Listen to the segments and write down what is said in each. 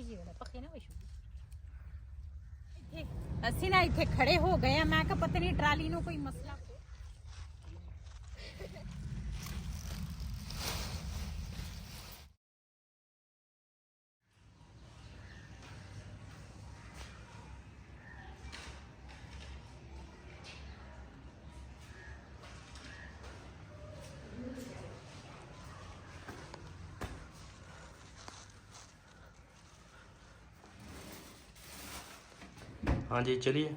ਜੀ ਵਾਲਾ ਪੱਖੇ ਨਾ ਵਸ਼ੂ ਅਸੀਂ ਨਾ ਇੱਥੇ ਖੜੇ ਹੋ ਗਏ ਆ। ਮੈਂ ਕਿਹਾ ਪਤਾ ਨਹੀਂ ਟਰਾਲੀ ਨੂੰ ਕੋਈ ਮਸਲਾ हाँ जी चलिए।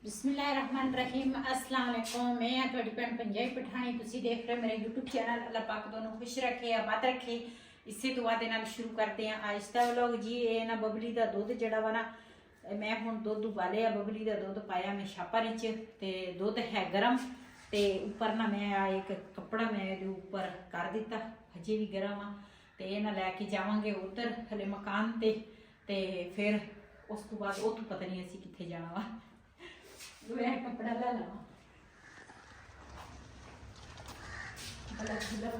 बिस्मिल्लाहिर्रहमानिर्रहीम अस्सलाम वालेकुम। मैं थोड़ी भैन पंजाबी पठानी तुसी देख रहे हो मेरे यूट्यूब चैनल। अल्लाह पाक दोनों खुश रखे आबाद रखे। इसे दुआ दे नाल शुरू करते हैं आज दा व्लॉग जी। ये ना बबली दा दुध जड़ा वा ना मैं हुण दुध उबालिया। बबली दा दुध पाया मैं छापर च ते दुध है गरम ते उपर ना मैं एक कपड़ा मैं उपर कर दिता हजे भी गरम आ ते ना लैके जावांगे उधर हले मकान ते फिर उस तो बाद उतो पता नहीं असी कित्थे जाना वा। कपड़ा ला लवा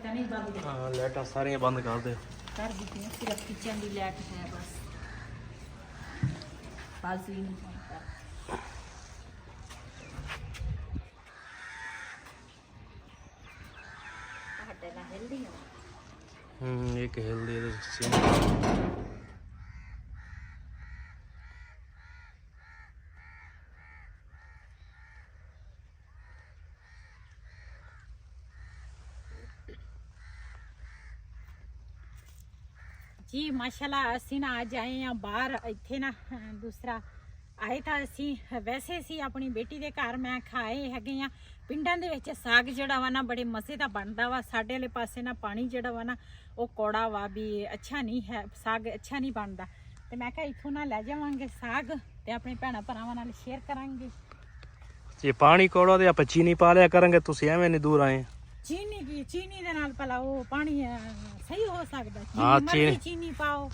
नहीं बंद हाँ लाइटां सारियां बंद कर दे कर दी सिर्फ किचन की लाइट है बस फालतू नहीं एक हिल दे जी माशाल्लाह असी ना आज आए हैं बाहर इत्थे ना दूसरा आए था असी वैसे असी अपनी बेटी के घर मैं खाए हैगे आ पिंडां दे विच साग जिहड़ा वा ना बड़े मज़े दा बनदा वा। साडे वाले पासे ना पानी जिहड़ा वा ना वो कौड़ा वा भी अच्छा नहीं है साग अच्छा नहीं बनदा ते मैं कहा इत्थों ना लै जावांगे साग ते अपने भैणां भरावां नाल शेयर करांगे। ये पानी कौड़ा ते आपां चीनी पा लिया करांगे। तुसीं एवें नहीं दूर आए चीनी दे नाल भला वो पानी सही हो सकदा। हाँ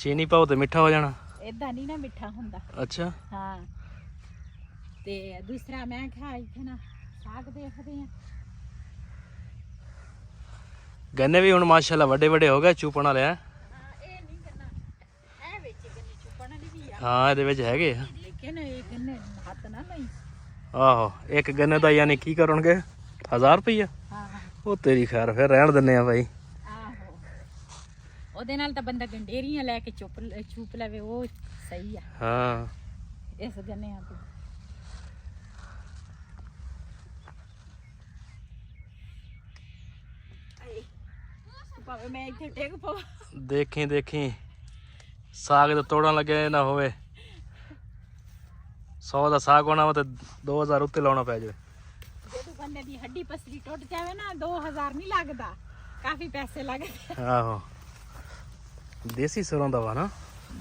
चीनी पाओ तो मिठा हो जाना। इदां नहीं ना मिठा हुंदा। अच्छा हाँ ते दूसरा मैं कहा इत्थे ना साग देखदे हैं। गन्ने भी हुण माशाल्लाह वड्डे वड्डे हो गए चूपण वाले हैं। हाँ ਇਹਦੇ ਵਿੱਚ ਹੈਗੇ ਆ लेकिन ये गन्ने हत्थ ना लई। आहो एक गन्ने ਦਾ यानी की ਕਰਨਗੇ 1000 रुपया। ਉਹ ਤੇਰੀ ਖੈਰ ਫਿਰ ਰਹਿਣ ਦਿੰਨੇ ਆ ਭਾਈ। ਆਹੋ ਉਹਦੇ ਨਾਲ ਤਾਂ ਬੰਦਾ ਗੰਡੇਰੀਆਂ ਲੈ ਕੇ ਚੂਪ ਲਵੇ ਉਹ ਸਹੀ ਆ। ਹਾਂ ਇਸ ਗੰਨਿਆਂ ਤੋਂ ਭਾਵੇਂ ਮੈਂ ਇੱਥੇ ਡਿੱਗ ਪਵਾਂ। ਦੇਖੀ ਸਾਗ ਤੇ ਤੋੜਨ ਲੱਗੇ ਨਾ ਹੋਵੇ 100 ਦਾ ਸਾਗ ਹੋਣਾ ਵਾ ਤੇ 2000 ਉੱਤੇ ਲਾਉਣਾ ਪੈ ਜਾਵੇ। ਜਦੋਂ ਬੰਦੇ ਦੀ ਹੱਡੀ ਪਸਲੀ ਟੁੱਟ ਜਾਵੇ ਨਾ 2000 ਨਹੀਂ ਲੱਗਦਾ ਕਾਫੀ ਪੈਸੇ ਲੱਗਦੇ। ਆਹੋ ਦੇਸੀ ਸਰੋਂ ਦਾ ਵਾ ਨਾ।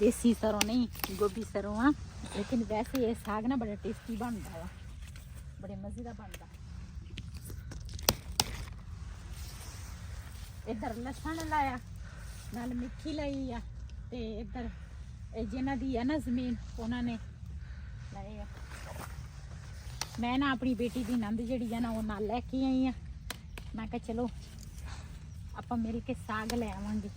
देसी सरों नहीं गोभी सरों हाँ लेकिन वैसे ये साग ना बड़ा टेस्टी बनता है बड़े मजे का बनता। इधर लसन लाया नाल मिठी लाई आ ते इधर जिन्हां दी है ना जमीन उन्होंने लाए आ। मैं ना अपनी बेटी की नंद जिहड़ी है ना वो नाल लैके आई आ। मैं कहा चलो आपां मिल के साग लै आवांगे।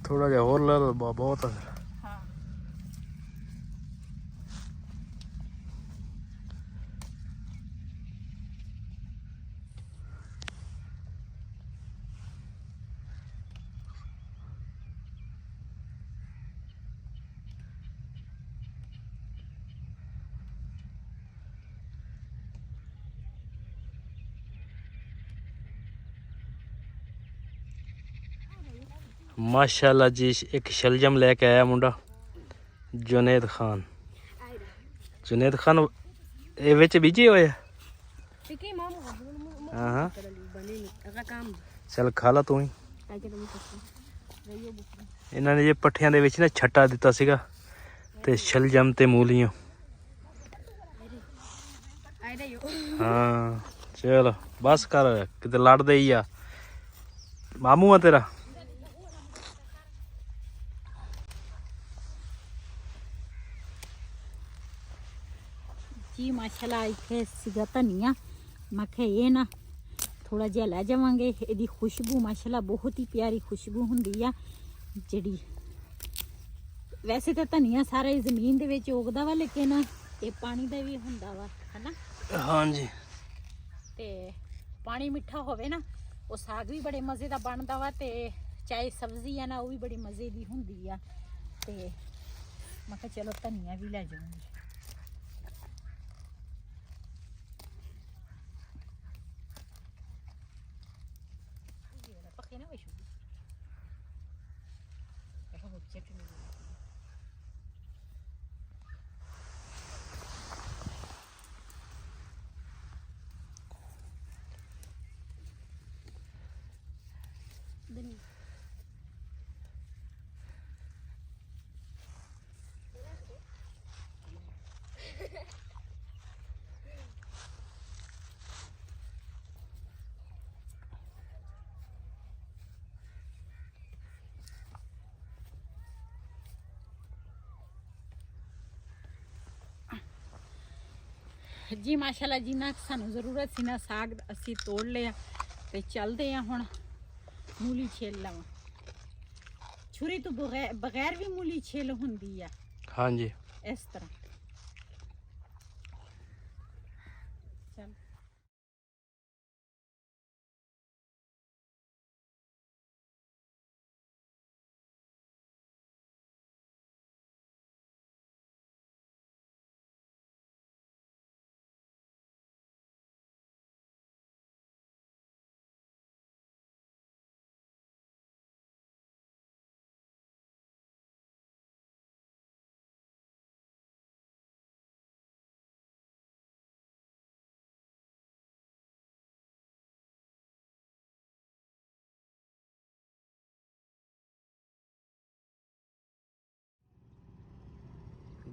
ਥੋੜਾ ਜਿਹਾ ਹੋਰ ਲੈ ਲਓ ਬਹੁਤ ਆ ਫਿਰ। ਹਾਂ ਮਾਸ਼ਾਅੱਲਾ ਜੀ, ਇੱਕ ਸ਼ਲਜਮ ਲੈ ਕੇ ਆਇਆ ਮੁੰਡਾ ਜੁਨੇਦ ਖਾਨ। ਜੁਨੇਦ ਖਾਨ ਇਹ ਵਿੱਚ ਬੀਜੇ ਹੋਏ ਆ। ਹਾਂ ਚੱਲ ਖਾ ਲਾ ਤੂੰ ਹੀ। ਇਹਨਾਂ ਨੇ ਜੇ ਪੱਠਿਆਂ ਦੇ ਵਿੱਚ ਨਾ ਛੱਟਾ ਦਿੱਤਾ ਸੀਗਾ ਤੇ ਸ਼ਲਜਮ ਤੇ ਮੂਲੀਆਂ। ਹਾਂ ਚਲ ਬਸ ਕਰ, ਕਿਤੇ ਲੜਦੇ ਹੀ ਆ। ਮਾਮੂ ਆ ਤੇਰਾ। ਜੀ ਮਾਸ਼ਾਅੱਲਾ ਇੱਥੇ ਸੀਗਾ ਧਨੀਆ, ਮੈਂ ਕਿਹਾ ਇਹ ਨਾ ਥੋੜਾ ਜਿਹਾ ਲੈ ਜਾਵਾਂਗੇ। ਇਹਦੀ ਖੁਸ਼ਬੂ ਮਾਸ਼ਾਅੱਲਾ ਬਹੁਤ ਹੀ ਪਿਆਰੀ ਖੁਸ਼ਬੂ ਹੁੰਦੀ ਆ। ਜਿਹੜੀ ਵੈਸੇ ਤਾਂ ਧਨੀਆ ਸਾਰੇ ਜ਼ਮੀਨ ਦੇ ਵਿੱਚ ਉਗਦਾ ਵਾ, ਲੇਕਿਨ ਇਹ ਪਾਣੀ ਦਾ ਵੀ ਹੁੰਦਾ ਵਾ, ਹਨਾ। ਹਾਂਜੀ ਤੇ ਪਾਣੀ ਮਿੱਠਾ ਹੋਵੇ ਨਾ, ਉਹ ਸਾਗ ਵੀ ਬੜੇ ਮਜ਼ੇ ਦਾ ਬਣਦਾ ਵਾ, ਤੇ ਚਾਹੇ ਸਬਜ਼ੀ ਆ ਨਾ ਉਹ ਵੀ ਬੜੀ ਮਜ਼ੇ ਦੀ ਹੁੰਦੀ ਆ। ਤੇ ਮੈਂ ਕਿਹਾ ਚਲੋ ਧਨੀਆ ਵੀ ਲੈ ਜਾਵਾਂਗੇ। ਪੱਕੇ ਨਾ ਵਸ਼ੂ ਇਹ ਹੋ ਚਟਨੀ जी माशाल्लाह जी ना सानू जरूरत सी ना साग असी तोड़ लिया ते चलते हैं हुण मूली छेल लवां। छुरी तो बगैर भी मूली छेल हुंदी आ। हाँ जी इस तरह चल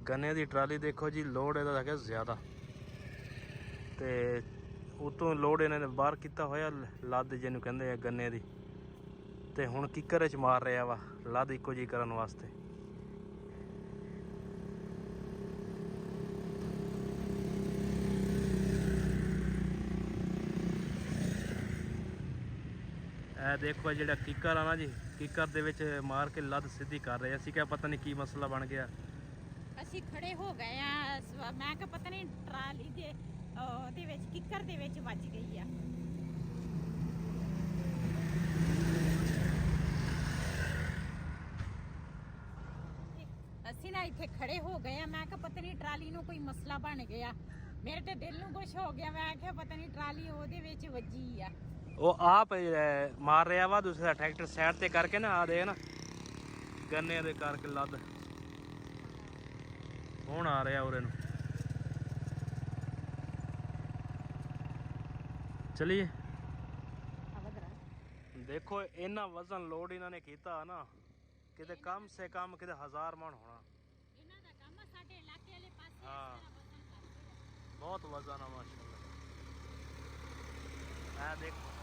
गन्ने की ट्राली देखो जी, लोड ਇਹਦਾ ਹੈਗਾ ਜ਼ਿਆਦਾ ਤੇ ਉਤੋਂ ਲੋਡ ਇਹਨਾਂ ਨੇ ਬਾਹਰ ਕੀਤਾ ਹੋਇਆ ਲੱਦ ਜਿਹਨੂੰ ਕਹਿੰਦੇ ਆ ਗੰਨੇ ਦੀ। ਤੇ ਹੁਣ ਕਿੱਕਰ ਚ ਮਾਰ ਰਿਹਾ ਵਾ ਲੱਦ ਇੱਕੋ ਜਿਹੀ ਕਰਨ ਵਾਸਤੇ। ਇਹ ਦੇਖੋ ਜਿਹੜਾ ਕਿੱਕਰ ਆ ਨਾ ਜੀ, ਕਿੱਕਰ ਦੇ ਵਿੱਚ ਮਾਰ ਕੇ ਲੱਦ ਸਿੱਧੀ ਕਰ ਰਹੇ। ਅਸੀਂ ਕਿਹਾ ਪਤਾ ਨਹੀਂ ਕੀ ਮਸਲਾ ਬਣ ਗਿਆ। ਅਸੀਂ ਖੜੇ ਹੋ ਗਏ ਆ, ਮੈਂ ਕਿ ਪਤਾ ਨਹੀਂ ਟਰਾਲੀ ਦੇ ਉਹਦੇ ਵਿੱਚ ਕਿੱਕਰ ਦੇ ਵਿੱਚ ਵੱਜ ਗਈ ਆ। ਅਸੀਂ ਨਾ ਇੱਥੇ ਖੜੇ ਹੋ ਗਏ ਆ, ਮੈਂ ਕਿ ਪਤਾ ਨਹੀਂ ਟਰਾਲੀ ਨੂੰ ਕੋਈ ਮਸਲਾ ਬਣ ਗਿਆ। ਮੇਰੇ ਤੇ ਦਿਲ ਨੂੰ ਕੁਝ ਹੋ ਗਿਆ, ਮੈਂ ਕਿਹਾ ਪਤਾ ਨਹੀਂ ਟਰਾਲੀ ਉਹਦੇ ਵਿੱਚ ਵੱਜੀ ਆ। ਉਹ ਆਪ ਮਾਰ ਰਿਹਾ ਵਾ, ਦੂਸਰਾ ਟਰੈਕਟਰ ਸਾਈਡ ਤੇ ਕਰਕੇ ਨਾ ਆ ਦੇ ਨਾ ਗੰਨੇ ਦੇ ਕਰਕੇ ਲੱਦ ਹੁਣ ਆ ਰਿਹਾ ਉਰੇ ਨੂੰ। ਚਲਿਏ ਦੇਖੋ ਇਹਨਾਂ ਵਜ਼ਨ ਲੋਡ ਇਹਨਾਂ ਨੇ ਕੀਤਾ ਨਾ, ਕਿਤੇ ਕਮ ਸੇ ਕਮ ਕਿਤੇ 1000 ਮਣ ਹੋਣਾ ਇਹਨਾਂ ਦਾ ਕੰਮ ਆ। ਸਾਡੇ ਇਲਾਕੇ ਵਾਲੇ ਪਾਸੇ ਹਾਂ ਬਹੁਤ ਵਜ਼ਨ ਆ ਮਾਸ਼ਾਅੱਲਾ। ਇਹ ਦੇਖੋ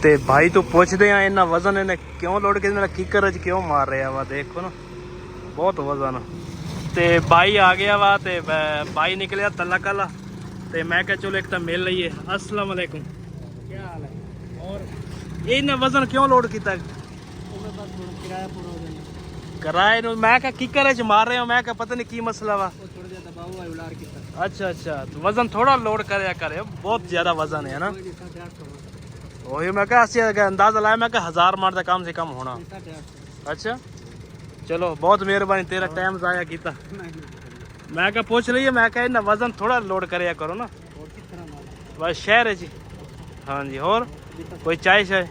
ਤੇ ਭਾਈ ਤੋਂ ਪੁੱਛਦੇ ਆ ਇਹਨਾਂ ਵਜ਼ਨ ਇਹਨੇ ਕਿਉਂ ਲੋਡ ਕਿਹਦੇ ਨਾਲ ਕਿੱਕਰ ਚ ਕਿਉਂ ਮਾਰ ਰਿਹਾ ਵਾ। ਦੇਖੋ ਨਾ ਬਹੁਤ ਵਜ਼ਨ। ਤੇ ਬਾਈ ਆ ਗਿਆ ਵਾ ਤੇ ਬਾਈ ਨਿਕਲਿਆ ਤਲਕ ਵਾਲਾ ਤੇ ਮੈਂ ਕਿਹਾ ਚਲੋ ਇੱਕ ਤਾਂ ਮਿਲ ਲਈਏ। अस्सलाम वालेकुम, क्या हाल है? और ਇਹਨੇ ਵਜ਼ਨ ਕਿਉਂ ਲੋਡ ਕੀਤਾ? वो मैं बस थोड़ा किराया पूरा हो जाए। ਕਿਰਾਏ ਨੂੰ ਮੈਂ ਕਿਹਾ ਕਿੱਕਰ ਚ ਮਾਰ ਰਹੇ ਹੋ, ਮੈਂ ਕਿਹਾ ਪਤਾ ਨਹੀਂ ਕੀ ਮਸਲਾ ਵਾ। वो थोड़ा ज्यादा दबाव है उलार की तरफ। ਅੱਛਾ ਅੱਛਾ, ਵਜ਼ਨ ਥੋੜਾ ਲੋਡ ਕਰਿਆ ਕਰਿਓ, ਬਹੁਤ ਜ਼ਿਆਦਾ ਵਜ਼ਨ ਹੈ ਨਾ। कोई नहीं, 850 ਉਹੀ ਮੈਂ ਕਿਹਾ ਅਸੀਂ ਅੰਦਾਜ਼ਾ ਲਾਇਆ, ਮੈਂ ਕਿਹਾ 1000 ਮਾਰ ਦਾ ਕਮ ਸੇ ਕਮ ਹੋਣਾ। 850 ਅੱਛਾ ਚਲੋ ਬਹੁਤ ਮਿਹਰਬਾਨੀ, ਤੇਰਾ ਟਾਈਮ ਜ਼ਾਇਆ ਕੀਤਾ। नहीं। ਮੈਂ ਕਿਹਾ ਪੁੱਛ ਲਈਏ, ਮੈਂ ਕਿਹਾ ਇਹਨਾਂ ਵਜ਼ਨ ਥੋੜਾ ਲੋਡ ਕਰਿਆ ਕਰੋ ਨਾ। और किस तरह माल है? ਬਸ ਸ਼ਹਿਰ ਜੀ। ਹਾਂਜੀ ਹੋਰ ਕੋਈ ਚਾय शाय?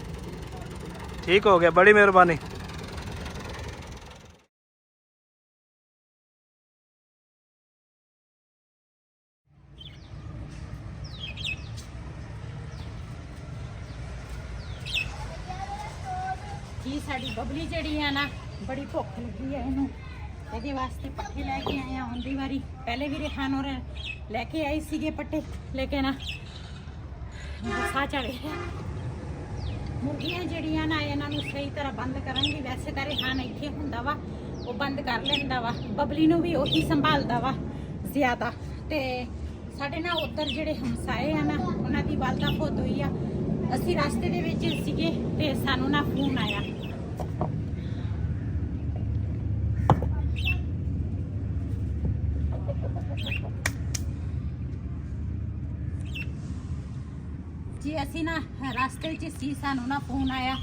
ठीक हो गया, बड़ी मेहरबानी। ਜੀ ਸਾਡੀ ਬਬਲੀ ਜਿਹੜੀ ਆ ਨਾ, ਬੜੀ ਭੁੱਖ ਲੱਗੀ ਆ ਇਹਨੂੰ, ਇਹਦੇ ਵਾਸਤੇ ਪੱਠੇ ਲੈ ਕੇ ਆਏ ਆ ਆਉਂਦੀ ਵਾਰੀ। ਪਹਿਲੇ ਵੀ ਰਿਹਾਨ ਹੋਰ ਲੈ ਕੇ ਆਏ ਸੀਗੇ ਪੱਠੇ, ਲੇਕਿਨ ਗੁੱਸਾ ਚੜ ਗਿਆ। ਮੁਰਗੀਆਂ ਜਿਹੜੀਆਂ ਨਾ ਇਹਨਾਂ ਨੂੰ ਸਹੀ ਤਰ੍ਹਾਂ ਬੰਦ ਕਰਾਂਗੀ। ਵੈਸੇ ਤਾਂ ਰਿਹਾਨ ਇੱਥੇ ਹੁੰਦਾ ਵਾ, ਉਹ ਬੰਦ ਕਰ ਲੈਂਦਾ ਵਾ, ਬਬਲੀ ਨੂੰ ਵੀ ਉਹੀ ਸੰਭਾਲਦਾ ਵਾ ਜ਼ਿਆਦਾ। ਤੇ ਸਾਡੇ ਨਾਲ ਉੱਧਰ ਜਿਹੜੇ ਹਮਸਾਏ ਆ ਨਾ, ਉਹਨਾਂ ਦੀ ਵਾਲਦਾ ਫੌਤ ਹੋਈ ਆ। ਅਸੀਂ ਰਸਤੇ ਦੇ ਵਿੱਚ ਸੀਗੇ ਤੇ ਸਾਨੂੰ ਨਾ ਫੋਨ ਆਇਆ। ਜੀ ਅਸੀਂ ਨਾ ਰਸਤੇ 'ਚ ਸੀ, ਸਾਨੂੰ ਨਾ ਫੋਨ ਆਇਆ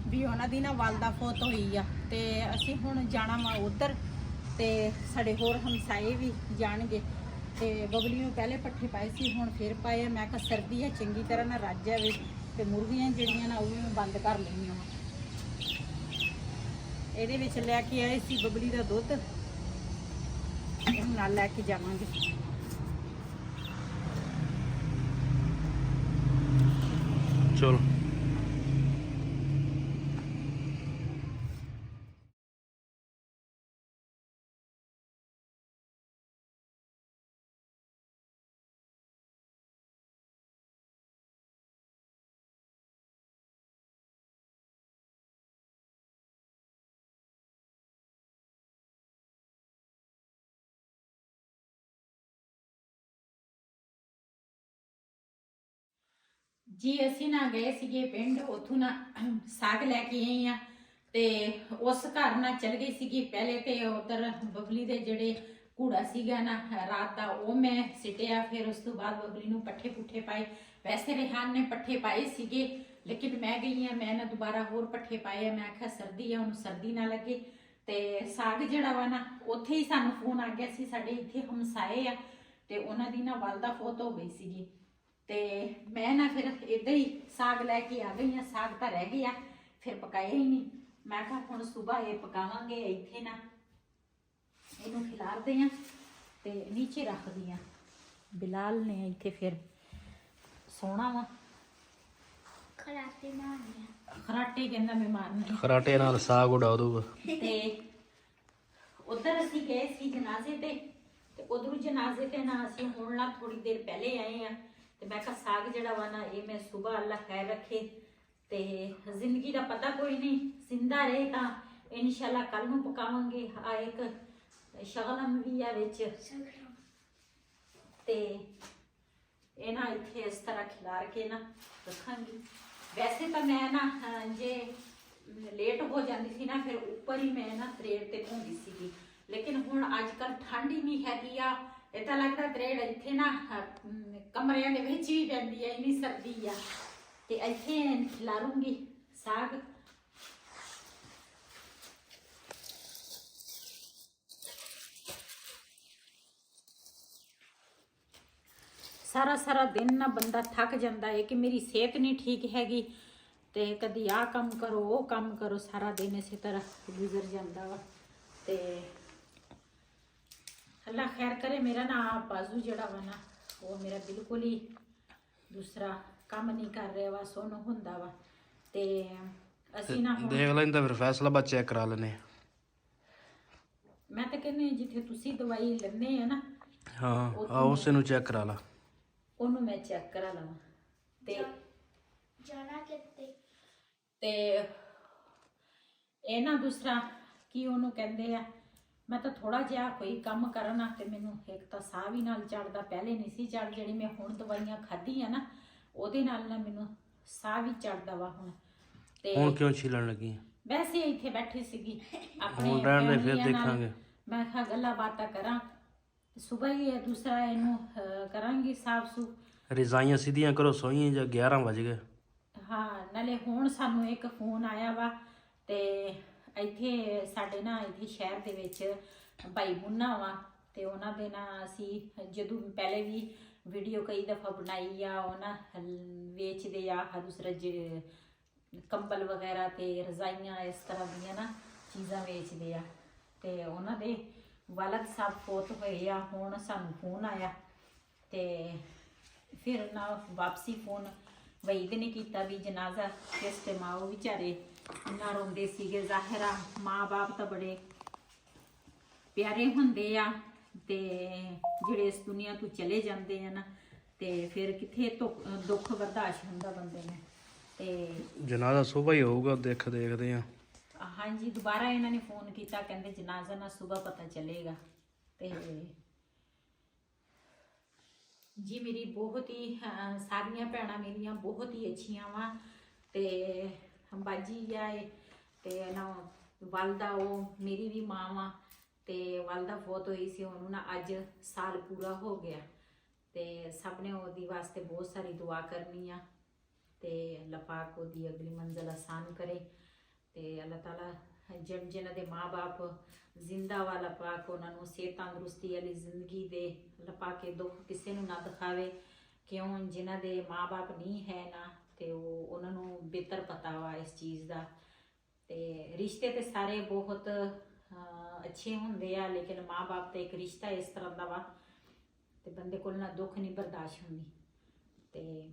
ਵੀ ਉਹਨਾਂ ਦੀ ਨਾ ਵਾਲਦਾ ਫੌਤ ਹੋਈ ਆ। ਤੇ ਅਸੀਂ ਹੁਣ ਜਾਣਾ ਵਾ ਉੱਧਰ, ਤੇ ਸਾਡੇ ਹੋਰ ਹਮਸਾਏ ਵੀ ਜਾਣਗੇ। ਤੇ ਬਬਲੀ ਨੂੰ ਪਹਿਲੇ ਪੱਠੇ ਪਾਏ ਸੀ, ਹੁਣ ਫਿਰ ਪਾਏ ਆ। ਮੈਂ ਕਿਹਾ ਸਰਦੀ ਹੈ, ਚੰਗੀ ਤਰ੍ਹਾਂ ਨਾ ਰੱਜ ਜਾਵੇ। ਤੇ ਮੁਰਗੀਆਂ ਜਿਹੜੀਆਂ ਨਾ ਉਹ ਵੀ ਮੈਂ ਬੰਦ ਕਰ ਲਈਆਂ। ਇਹਦੇ ਵਿੱਚ ਲੈ ਕੇ ਆਏ ਸੀ ਬਬਲੀ ਦਾ ਦੁੱਧ, ਇਹਨੂੰ ਨਾਲ ਲੈ ਕੇ ਜਾਵਾਂਗੇ। ਚਲੋ ਜੀ ਅਸੀਂ ਨਾ ਗਏ ਸੀਗੇ ਪਿੰਡ, ਉੱਥੋਂ ਨਾ ਸਾਗ ਲੈ ਕੇ ਆਏ ਆ। ਤੇ ਉਸ ਘਰ ਨਾਲ ਚਲ ਗਈ ਸੀਗੀ ਪਹਿਲੇ। ਤੇ ਉਧਰ ਬਬਲੀ ਦੇ ਜਿਹੜੇ ਕੂੜਾ ਸੀਗਾ ਨਾ ਰਾਤ ਦਾ, ਉਹ ਮੈਂ ਸਿੱਟਿਆ। ਫਿਰ ਉਸ ਤੋਂ ਬਾਅਦ ਬਬਲੀ ਨੂੰ ਪੱਠੇ ਪੁੱਠੇ ਪਾਏ। ਵੈਸੇ ਰਿਹਾਨ ਨੇ ਪੱਠੇ ਪਾਏ ਸੀਗੇ, ਲੇਕਿਨ ਮੈਂ ਗਈ ਆ, ਮੈਂ ਨਾ ਦੁਬਾਰਾ ਹੋਰ ਪੱਠੇ ਪਾਏ ਆ। ਮੈਂ ਆਖਿਆ ਸਰਦੀ ਆ, ਉਹਨੂੰ ਸਰਦੀ ਨਾ ਲੱਗੇ। ਤੇ ਸਾਗ ਜਿਹੜਾ ਵਾ ਨਾ, ਉੱਥੇ ਹੀ ਸਾਨੂੰ ਫੋਨ ਆ ਗਿਆ ਸੀ। ਸਾਡੇ ਇੱਥੇ ਹਮਸਾਏ ਆ, ਤੇ ਉਹਨਾਂ ਦੀ ਨਾ ਵਾਲਦਾ ਫੌਤ ਹੋ ਗਈ ਸੀਗੀ। ਤੇ ਮੈਂ ਨਾ ਫਿਰ ਇੱਦਾਂ ਹੀ ਸਾਗ ਲੈ ਕੇ ਆ ਗਈ ਆ। ਸਾਗ ਤਾਂ ਰਹਿ ਗਿਆ, ਫਿਰ ਪਕਾਇਆ ਹੀ ਨਹੀਂ। ਮੈਂ ਕਿਹਾ ਹੁਣ ਸਵੇਰ ਇਹ ਪਕਾਵਾਂਗੇ। ਇੱਥੇ ਨਾ ਇਹਨੂੰ ਖਿਲਾਰਦੇ ਆ ਤੇ ਨੀਚੇ ਰੱਖਦੀ ਆ। ਬਿਲਾਲ ਨੇ ਇੱਥੇ ਫਿਰ ਸੋਣਾ ਵਾ। ਖਰਾਟੇ ਮਾਰਨੇ ਆ, ਖਰਾਟੇ ਕਹਿੰਦਾ ਮੈਂ ਮਾਰਨੇ। ਖਰਾਟੇ ਨਾਲ ਸਾਗ ਉਡਾ ਦੂਗਾ। ਤੇ ਉਧਰ ਅਸੀਂ ਗਏ ਸੀ ਜਨਾਜ਼ੇ ਤੇ ਉਧਰੋਂ ਜਨਾਜ਼ੇ ਤੇ ਨਾ ਅਸੀਂ ਹੁਣ ਨਾ ਥੋੜੀ ਦੇਰ ਪਹਿਲੇ ਆਏ ਆ। ਤੇ ਮੈਂ ਕਿਹਾ ਸਾਗ ਜਿਹੜਾ ਵਾ ਨਾ, ਇਹ ਮੈਂ ਸਵੇਰ ਅੱਲਾ ਖੈਰ ਰੱਖੇ। ਤੇ ਜ਼ਿੰਦਗੀ ਦਾ ਪਤਾ ਕੋਈ ਨਹੀਂ, ਜ਼ਿੰਦਾ ਰਹੇ ਤਾਂ ਇਨਸ਼ਾਅੱਲਾ ਕੱਲ ਨੂੰ ਪਕਾਵਾਂਗੇ। ਆ ਇੱਕ ਸ਼ਗਲਮ ਵੀ ਆ ਵਿੱਚ, ਤੇ ਇਹ ਨਾ ਇੱਥੇ ਇਸ ਤਰ੍ਹਾਂ ਖਿਲਾਰ ਕੇ ਨਾ ਰੱਖਾਂਗੀ। ਵੈਸੇ ਤਾਂ ਮੈਂ ਨਾ ਜੇ ਲੇਟ ਹੋ ਜਾਂਦੀ ਸੀ ਨਾ, ਫਿਰ ਉੱਪਰ ਹੀ ਮੈਂ ਨਾ ਤਰੇੜ ਤੇ ਧੋਂਦੀ ਸੀਗੀ। ਲੇਕਿਨ ਹੁਣ ਅੱਜ ਕੱਲ ਠੰਡ ਹੀ ਨਹੀਂ ਹੈਗੀ ਆ। ਇਹ ਤਾਂ ਲੱਗਦਾ ਤਰੇੜ ਇੱਥੇ ਨਾ ਕਮਰਿਆਂ ਦੇ ਵਿੱਚ ਵੀ ਪੈਂਦੀ ਹੈ, ਇੰਨੀ ਸਰਦੀ ਆ। ਤੇ ਇੱਥੇ ਖਿਲਾਰੂੰਗੀ ਸਾਗ। ਸਾਰਾ ਦਿਨ ਨਾ ਬੰਦਾ ਥੱਕ ਜਾਂਦਾ ਹੈ ਕਿ ਮੇਰੀ ਸਿਹਤ ਨਹੀਂ ਠੀਕ ਹੈਗੀ, ਤੇ ਕਦੀ ਆਹ ਕੰਮ ਕਰੋ, ਉਹ ਕੰਮ ਕਰੋ, ਸਾਰਾ ਦਿਨ ਇਸੇ ਤਰ੍ਹਾਂ ਗੁਜ਼ਰ ਜਾਂਦਾ ਵਾ। ਤੇ ਅੱਲਾ ਖੈਰ ਕਰੇ। ਮੇਰਾ ਨਾ ਬਾਜ਼ੂ ਜਿਹੜਾ ਵਾ ਨਾ, ਉਹ ਮੇਰਾ ਬਿਲਕੁਲ ਹੀ ਦੂਸਰਾ ਕੰਮ ਨਹੀਂ ਕਰ ਰਿਹਾ ਵਾ, ਸੋਨੂੰ ਹੁੰਦਾ ਵਾ। ਤੇ ਅਸੀਂ ਨਾ ਦੇਖ ਲੈਂਦਾ ਫਿਰ ਫੈਸਲਾ ਬਾ ਚੈੱਕ ਕਰਾ ਲੈਨੇ। ਮੈਂ ਤਾਂ ਕਹਿੰਦੀ ਜਿੱਥੇ ਤੁਸੀਂ ਦਵਾਈ ਲੈਂਦੇ ਆ ਨਾ, ਹਾਂ ਆ ਉਸ ਨੂੰ ਚੈੱਕ ਕਰਾ ਲਾ, ਉਹਨੂੰ ਮੈਂ ਚੈੱਕ ਕਰਾ ਲਵਾਂ। ਤੇ ਜਾਣਾ ਕਿੱਥੇ? ਤੇ ਇਹ ਨਾ ਦੂਸਰਾ ਕੀ ਉਹਨੂੰ ਕਹਿੰਦੇ ਆ, ਮੈਂ ਤਾਂ ਥੋੜਾ ਜਿਹਾ ਕੋਈ ਕੰਮ ਕਰਨਾ ਤੇ ਮੈਨੂੰ ਇੱਕ ਤਾਂ ਸਾਹ ਵੀ ਨਾਲ ਚੜਦਾ, ਪਹਿਲੇ ਨਹੀਂ ਸੀ ਚੜ, ਜਿਹੜੀ ਮੈਂ ਹੁਣ ਦਵਾਈਆਂ ਖਾਧੀ ਆ ਨਾ ਉਹਦੇ ਨਾਲ ਨਾ ਮੈਨੂੰ ਸਾਹ ਵੀ ਚੜਦਾ ਵਾ ਹੁਣ। ਤੇ ਹੁਣ ਕਿਉਂ ਛਿਲਣ ਲੱਗੀ? ਵੈਸੇ ਹੀ ਇੱਥੇ ਬੈਠੀ ਸੀਗੀ ਆਪਣੇ ਹੁਣ ਰਹਿਣ ਦੇ, ਫਿਰ ਫੈਮਲੀਆਂ ਨਾਲ। ਦੇਖਾਂਗੇ। ਮੈਂ ਕਿਹਾ ਗੱਲਾਂ ਬਾਤਾਂ ਕਰਾਂ, ਸਵੇਰ ਹੀ ਦੂਸਰਾ ਇਹਨੂੰ ਕਰਾਂਗੀ ਸਾਫ ਸੁਥਰਾ। ਰਜ਼ਾਈਆਂ ਸਿੱਧੀਆਂ ਕਰੋ, ਸੋਈਆਂ ਜਾਂ 11 ਵਜ ਗਏ। ਹਾਂ, ਨਾਲੇ ਹੁਣ ਸਾਨੂੰ ਇੱਕ ਫੋਨ ਆਇਆ ਵਾ ਤੇ ਇੱਥੇ ਸਾਡੇ ਨਾ ਇੱਥੇ ਸ਼ਹਿਰ ਦੇ ਵਿੱਚ ਭਾਈ ਮੁੰਨਾ ਵਾ ਤੇ ਉਹਨਾਂ ਦੇ ਨਾਲ ਅਸੀਂ ਜਦੋਂ ਪਹਿਲੇ ਵੀ ਵੀਡੀਓ ਕਈ ਦਫਾ ਬਣਾਈ ਆ। ਉਹਨਾਂ ਵੇਚਦੇ ਆ ਦੂਸਰਾ ਕੰਬਲ ਵਗੈਰਾ ਤੇ ਰਜ਼ਾਈਆਂ ਇਸ ਤਰ੍ਹਾਂ ਦੀਆਂ ਨਾ ਚੀਜ਼ਾਂ ਵੇਚਦੇ ਆ ਤੇ ਉਹਨਾਂ ਦੇ ਵਾਲਦ ਸਾਹਿਬ ਫੌਤ ਹੋਏ ਆ। ਹੁਣ ਸਾਨੂੰ ਫੋਨ ਆਇਆ ਤੇ ਫਿਰ ਨਾ ਵਾਪਸੀ ਫੋਨ ਵਈਦ ਨੇ ਕੀਤਾ ਵੀ ਜਨਾਜ਼ਾ ਕਿਸ ਤੇ ਮਾਓ ਵਿਚਾਰੇ ਇੰਨਾ ਰੋਂਦੇ ਸੀਗੇ। ਜ਼ਾਹਿਰਾ ਮਾਂ ਬਾਪ ਤਾਂ ਬੜੇ ਪਿਆਰੇ ਹੁੰਦੇ ਆ ਤੇ ਜਿਹੜੇ ਇਸ ਦੁਨੀਆ ਤੋਂ ਚਲੇ ਜਾਂਦੇ ਆ ਨਾ ਤੇ ਫਿਰ ਕਿੱਥੇ ਦੁੱਖ ਬਰਦਾਸ਼ਤ ਹੁੰਦਾ ਬੰਦੇ ਨੇ। ਤੇ ਜਨਾਜ਼ਾ ਸੁਬਹ ਹੀ ਹੋਊਗਾ, ਦੇਖਦੇ ਆ। ਹਾਂਜੀ, ਦੁਬਾਰਾ ਇਹਨਾਂ ਨੇ ਫੋਨ ਕੀਤਾ, ਕਹਿੰਦੇ ਜਨਾਜ਼ਾ ਨਾ ਸਵੇਰ ਪਤਾ ਚੱਲੇਗਾ। ਤੇ ਜੀ ਮੇਰੀ ਬਹੁਤ ਹੀ ਸਾਰੀਆਂ ਭੈਣਾਂ ਮੇਰੀਆਂ ਬਹੁਤ ਹੀ ਅੱਛੀਆਂ ਵਾ ਤੇ ਬਾਜੀ ਆ ਤੇ ਨਾ ਵਾਲਦਾ, ਉਹ ਮੇਰੀ ਵੀ ਮਾਂ ਵਾ ਤੇ ਵਾਲਦਾ ਫੌਤ ਹੋਈ ਸੀ, ਉਹਨੂੰ ਨਾ ਅੱਜ ਸਾਲ ਪੂਰਾ ਹੋ ਗਿਆ ਤੇ ਸਭ ਨੇ ਉਹਦੀ ਵਾਸਤੇ ਬਹੁਤ ਸਾਰੀ ਦੁਆ ਕਰਨੀ ਆ ਤੇ ਅੱਲਾਹ ਪਾਕ ਉਹਦੀ ਅਗਲੀ ਮੰਜ਼ਿਲ ਆਸਾਨ ਕਰੇ ਤੇ ਅੱਲਾਹ ਤਾਲਾ ਜਿਨ੍ਹਾਂ ਦੇ ਮਾਂ ਬਾਪ ਜ਼ਿੰਦਾ ਵਾਲਾ ਪਾਕ ਉਹਨਾਂ ਨੂੰ ਸਿਹਤ ਤੰਦਰੁਸਤੀ ਵਾਲੀ ਜ਼ਿੰਦਗੀ ਦੇ। ਅੱਲਾਹ ਪਾਕ ਇਹ ਦੁੱਖ ਕਿਸੇ ਨੂੰ ਨਾ ਦਿਖਾਵੇ, ਕਿਉਂ ਜਿਨ੍ਹਾਂ ਦੇ ਮਾਂ ਬਾਪ ਨਹੀਂ ਹੈ ਨਾ ਤੇ ਉਹਨਾਂ ਨੂੰ ਬਿਹਤਰ ਪਤਾ ਵਾ ਇਸ ਚੀਜ਼ ਦਾ। ਤੇ ਰਿਸ਼ਤੇ ਤੇ ਸਾਰੇ ਬਹੁਤ ਅੱਛੇ ਹੁੰਦੇ ਆ, ਲੇਕਿਨ ਮਾਂ ਬਾਪ ਦਾ ਇੱਕ ਰਿਸ਼ਤਾ ਇਸ ਤਰ੍ਹਾਂ ਦਾ ਵਾ ਤੇ ਬੰਦੇ ਕੋਲ ਨਾ ਦੁੱਖ ਨਹੀਂ ਬਰਦਾਸ਼ਤ ਹੁੰਦੀ। ਤੇ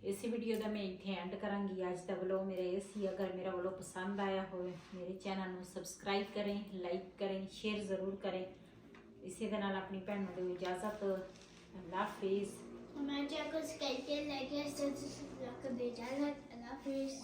इस वीडियो का मैं इतने एंड करांगी। आज का व्लॉग मेरा ये सी। अगर मेरा व्लॉग पसंद आया हो मेरे चैनल को सबसक्राइब करें, लाइक करें, शेयर ज़रूर करें। इसी के नाल अपनी भैन को इजाज़त। अल्लाह हाफिज़। मैं जो कुछ करके लगे रख दे इजाज़त। अल्लाह हाफिज़।